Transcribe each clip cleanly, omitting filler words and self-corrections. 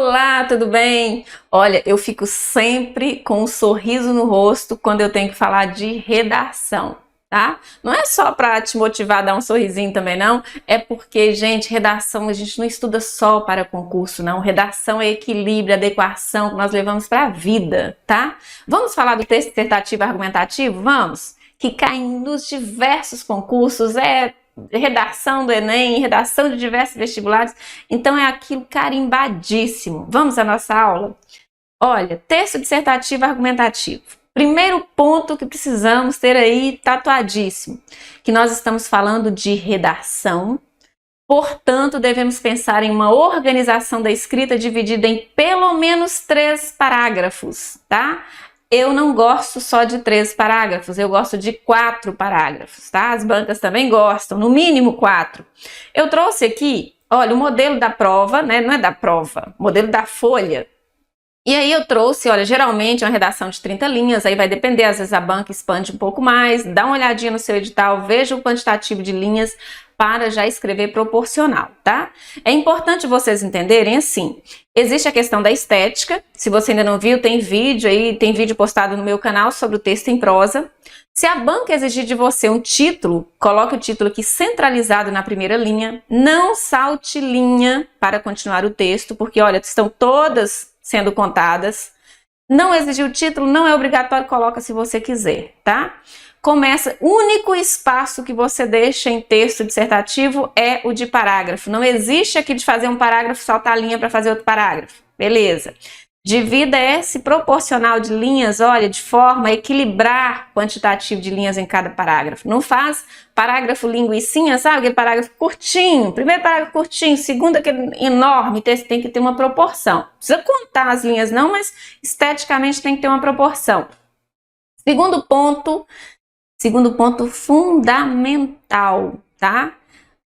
Olá, tudo bem? Olha, eu fico sempre com um sorriso no rosto quando eu tenho que falar de redação, tá? Não é só para te motivar a dar um sorrisinho também, não. É porque, gente, redação a gente não estuda só para concurso, não. Redação é equilíbrio, adequação que nós levamos para a vida, tá? Vamos falar do texto dissertativo argumentativo? Vamos? Que cai nos diversos concursos, redação do Enem, redação de diversos vestibulares, então é aquilo carimbadíssimo. Vamos à nossa aula? Olha, texto dissertativo argumentativo. Primeiro ponto que precisamos ter aí tatuadíssimo, que nós estamos falando de redação, portanto devemos pensar em uma organização da escrita dividida em pelo menos 3 parágrafos, tá? Eu não gosto só de 3 parágrafos, eu gosto de 4 parágrafos, tá? As bancas também gostam, no mínimo 4. Eu trouxe aqui, olha, o modelo da prova, né? Não é da prova, modelo da folha. E aí eu trouxe, olha, geralmente é uma redação de 30 linhas, aí vai depender, às vezes a banca expande um pouco mais, dá uma olhadinha no seu edital, veja o quantitativo de linhas para já escrever proporcional, tá? É importante vocês entenderem assim, existe a questão da estética, se você ainda não viu, tem vídeo postado no meu canal sobre o texto em prosa. Se a banca exigir de você um título, coloque o título aqui centralizado na primeira linha, não salte linha para continuar o texto, porque olha, estão todas sendo contadas. Não exigir o título, não é obrigatório, coloca se você quiser, tá? Começa, o único espaço que você deixa em texto dissertativo é o de parágrafo. Não existe aqui de fazer um parágrafo, saltar a linha para fazer outro parágrafo. Beleza. Divida esse proporcional de linhas, olha, de forma a equilibrar o quantitativo de linhas em cada parágrafo. Não faz parágrafo linguicinha, sabe? Aquele parágrafo curtinho, primeiro parágrafo curtinho, segundo aquele enorme, tem que ter uma proporção. Não precisa contar as linhas não, mas esteticamente tem que ter uma proporção. Segundo ponto fundamental, tá?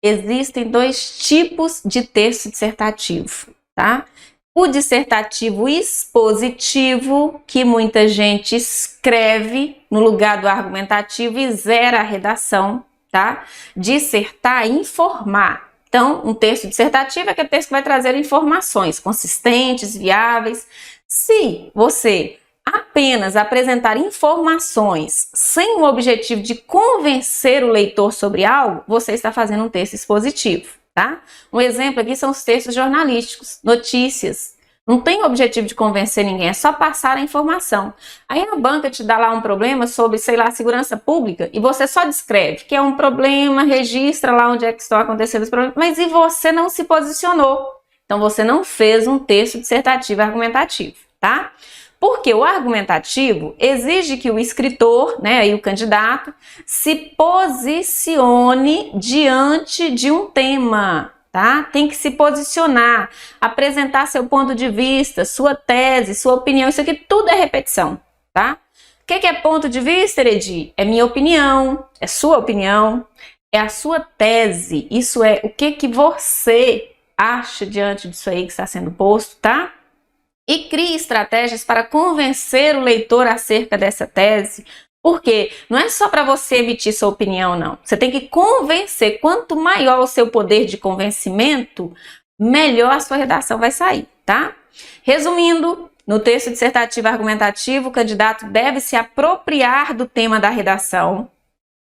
Existem 2 tipos de texto dissertativo, tá? O dissertativo expositivo, que muita gente escreve no lugar do argumentativo e zera a redação, tá? Dissertar é informar. Então, um texto dissertativo é aquele texto que vai trazer informações consistentes, viáveis. Se você apenas apresentar informações sem o objetivo de convencer o leitor sobre algo, você está fazendo um texto expositivo, tá? Um exemplo aqui são os textos jornalísticos, notícias. Não tem o objetivo de convencer ninguém, é só passar a informação. Aí a banca te dá lá um problema sobre, sei lá, segurança pública e você só descreve que é um problema, registra lá onde é que estão acontecendo os problemas, mas e você não se posicionou. Então você não fez um texto dissertativo argumentativo, tá? Porque o argumentativo exige que o escritor, né, e o candidato, se posicione diante de um tema, tá? Tem que se posicionar, apresentar seu ponto de vista, sua tese, sua opinião, isso aqui tudo é repetição, tá? O que é ponto de vista, Eredi? É minha opinião, é sua opinião, é a sua tese, isso é o que você acha diante disso aí que está sendo posto, tá? E crie estratégias para convencer o leitor acerca dessa tese, porque não é só para você emitir sua opinião, não. Você tem que convencer. Quanto maior o seu poder de convencimento, melhor a sua redação vai sair, tá? Resumindo, no texto dissertativo argumentativo, o candidato deve se apropriar do tema da redação,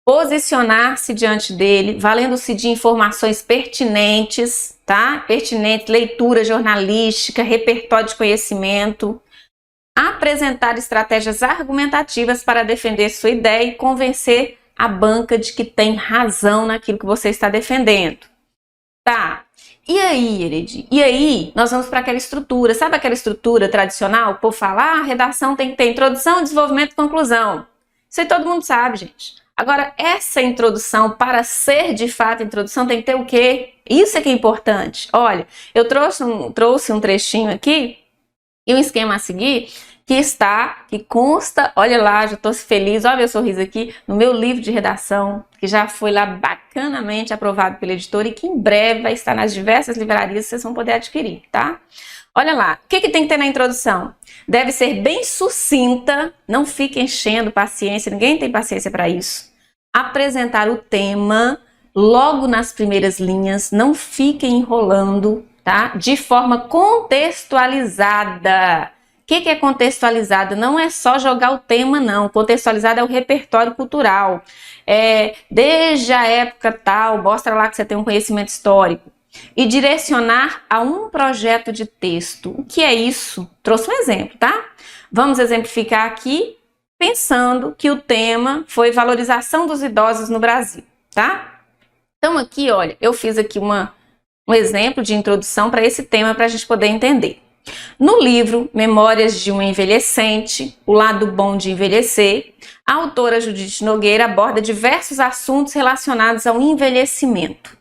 posicionar-se diante dele, valendo-se de informações pertinentes, tá? Pertinente, leitura jornalística, repertório de conhecimento, apresentar estratégias argumentativas para defender sua ideia e convencer a banca de que tem razão naquilo que você está defendendo. Tá? E aí, Eredi? E aí, nós vamos para aquela estrutura, sabe aquela estrutura tradicional? O povo fala, a redação tem que ter introdução, desenvolvimento e conclusão. Isso aí todo mundo sabe, gente. Agora, essa introdução, para ser de fato introdução, tem que ter o quê? Isso é que é importante. Olha, eu trouxe um trechinho aqui e um esquema a seguir que consta, olha lá, já estou feliz, olha meu sorriso aqui, no meu livro de redação, que já foi lá bacanamente aprovado pela editora e que em breve vai estar nas diversas livrarias, vocês vão poder adquirir, tá? Olha lá, o que tem que ter na introdução? Deve ser bem sucinta, não fique enchendo paciência, ninguém tem paciência para isso. Apresentar o tema logo nas primeiras linhas, não fiquem enrolando, tá? De forma contextualizada. O que é contextualizada? Não é só jogar o tema, não. Contextualizada é o repertório cultural. Desde a época tal, mostra lá que você tem um conhecimento histórico. E direcionar a um projeto de texto. O que é isso? Trouxe um exemplo, tá? Vamos exemplificar aqui, pensando que o tema foi valorização dos idosos no Brasil, tá? Então aqui, olha, eu fiz aqui um exemplo de introdução para esse tema para a gente poder entender. No livro Memórias de um Envelhecente, O Lado Bom de Envelhecer, a autora Judite Nogueira aborda diversos assuntos relacionados ao envelhecimento.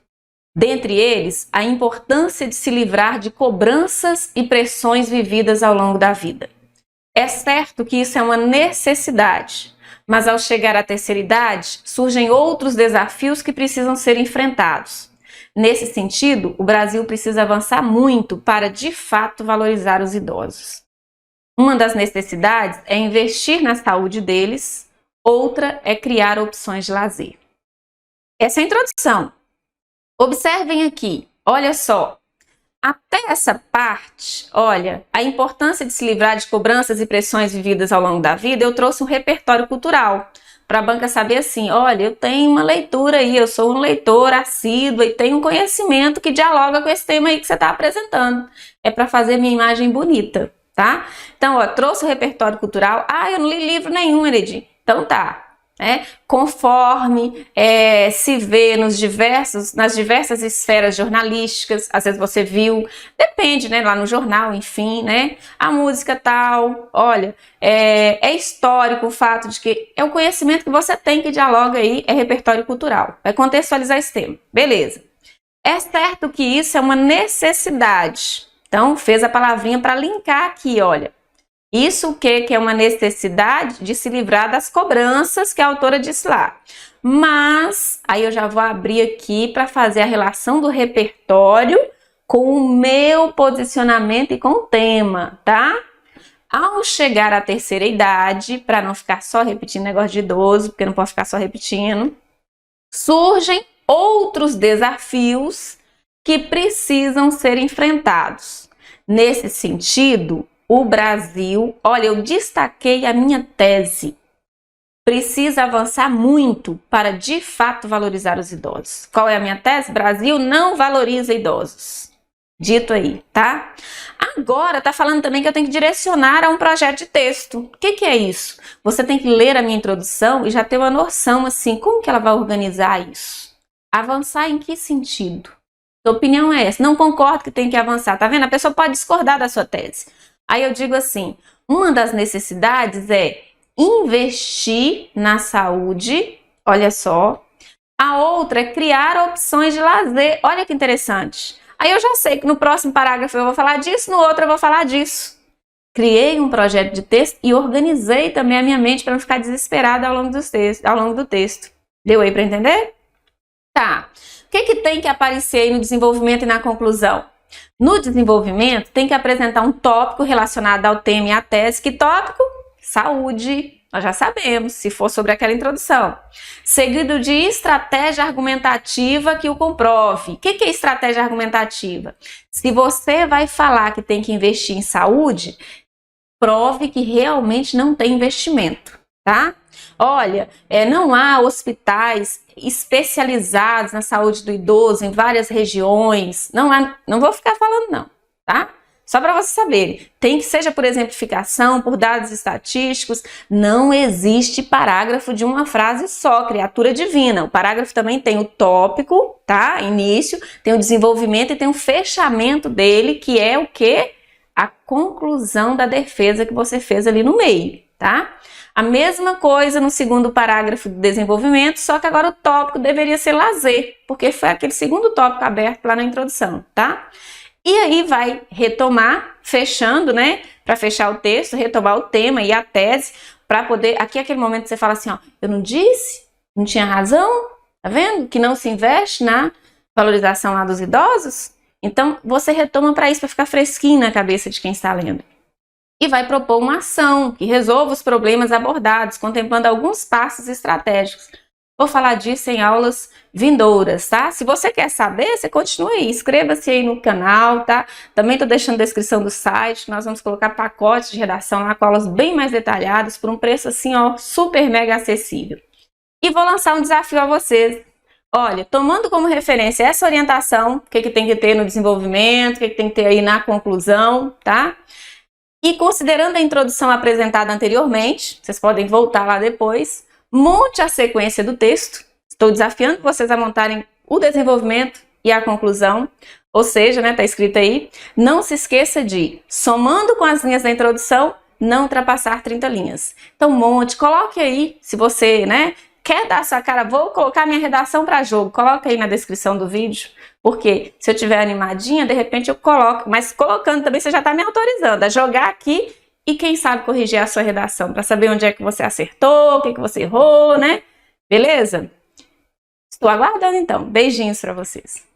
Dentre eles, a importância de se livrar de cobranças e pressões vividas ao longo da vida. É certo que isso é uma necessidade, mas ao chegar à terceira idade, surgem outros desafios que precisam ser enfrentados. Nesse sentido, o Brasil precisa avançar muito para, de fato, valorizar os idosos. Uma das necessidades é investir na saúde deles, outra é criar opções de lazer. Essa é a introdução. Observem aqui, olha só, até essa parte, olha, a importância de se livrar de cobranças e pressões vividas ao longo da vida, eu trouxe um repertório cultural, para a banca saber assim, olha, eu tenho uma leitura aí, eu sou um leitor assíduo e tenho um conhecimento que dialoga com esse tema aí que você está apresentando. É para fazer minha imagem bonita, tá? Então, ó, trouxe o repertório cultural. Ah, eu não li livro nenhum, Heredim. Então tá. Conforme se vê nas diversas esferas jornalísticas, às vezes você viu, depende, né, lá no jornal, enfim, né, a música tal, olha, é histórico o fato de que é o conhecimento que você tem que dialoga aí, é repertório cultural, vai contextualizar esse tema, beleza. É certo que isso é uma necessidade, então fez a palavrinha para linkar aqui, olha. Isso o que é uma necessidade de se livrar das cobranças que a autora disse lá. Mas, aí eu já vou abrir aqui para fazer a relação do repertório com o meu posicionamento e com o tema, tá? Ao chegar à terceira idade, para não ficar só repetindo negócio de idoso, porque não posso ficar só repetindo, surgem outros desafios que precisam ser enfrentados. Nesse sentido, o Brasil, olha, eu destaquei a minha tese, precisa avançar muito para de fato valorizar os idosos. Qual é a minha tese? Brasil não valoriza idosos. Dito aí, tá? Agora tá falando também que eu tenho que direcionar a um projeto de texto. O que é isso? Você tem que ler a minha introdução e já ter uma noção assim, como que ela vai organizar isso? Avançar em que sentido? Sua opinião é essa? Não concordo que tem que avançar, tá vendo? A pessoa pode discordar da sua tese. Aí eu digo assim, uma das necessidades é investir na saúde, olha só. A outra é criar opções de lazer, olha que interessante. Aí eu já sei que no próximo parágrafo eu vou falar disso, no outro eu vou falar disso. Criei um projeto de texto e organizei também a minha mente para não ficar desesperada ao longo do texto. Deu aí para entender? Tá. O que tem que aparecer aí no desenvolvimento e na conclusão? No desenvolvimento, tem que apresentar um tópico relacionado ao tema e à tese. Que tópico? Saúde. Nós já sabemos, se for sobre aquela introdução. Seguido de estratégia argumentativa que o comprove. O que é estratégia argumentativa? Se você vai falar que tem que investir em saúde, prove que realmente não tem investimento, tá? Olha, não há hospitais especializados na saúde do idoso em várias regiões. Não vou ficar falando não, tá? Só para vocês saberem. Tem que seja por exemplificação, por dados estatísticos. Não existe parágrafo de uma frase só, criatura divina. O parágrafo também tem o tópico, tá? Início, tem o desenvolvimento e tem o fechamento dele, que é o quê? A conclusão da defesa que você fez ali no meio, tá? A mesma coisa no segundo parágrafo do desenvolvimento, só que agora o tópico deveria ser lazer, porque foi aquele segundo tópico aberto lá na introdução, tá? E aí vai retomar, fechando, né? Para fechar o texto, retomar o tema e a tese, para poder... Aqui é aquele momento que você fala assim, ó, eu não disse? Não tinha razão? Tá vendo? Que não se investe na valorização lá dos idosos? Então, você retoma para isso, para ficar fresquinho na cabeça de quem está lendo. E vai propor uma ação que resolva os problemas abordados, contemplando alguns passos estratégicos. Vou falar disso em aulas vindouras, tá? Se você quer saber, você continua aí, inscreva-se aí no canal, tá? Também tô deixando na descrição do site, nós vamos colocar pacotes de redação lá com aulas bem mais detalhadas, por um preço assim, ó, super mega acessível. E vou lançar um desafio a vocês. Olha, tomando como referência essa orientação, o que tem que ter no desenvolvimento, o que tem que ter aí na conclusão, tá? E considerando a introdução apresentada anteriormente, vocês podem voltar lá depois, monte a sequência do texto. Estou desafiando vocês a montarem o desenvolvimento e a conclusão, ou seja, né, tá escrito aí, não se esqueça de, somando com as linhas da introdução, não ultrapassar 30 linhas. Então monte, coloque aí, se você, né, quer dar a sua cara, vou colocar minha redação para jogo, coloca aí na descrição do vídeo, porque se eu tiver animadinha, de repente eu coloco, mas colocando também você já está me autorizando a jogar aqui e quem sabe corrigir a sua redação, para saber onde é que você acertou, o que você errou, né? Beleza? Estou aguardando então. Beijinhos para vocês.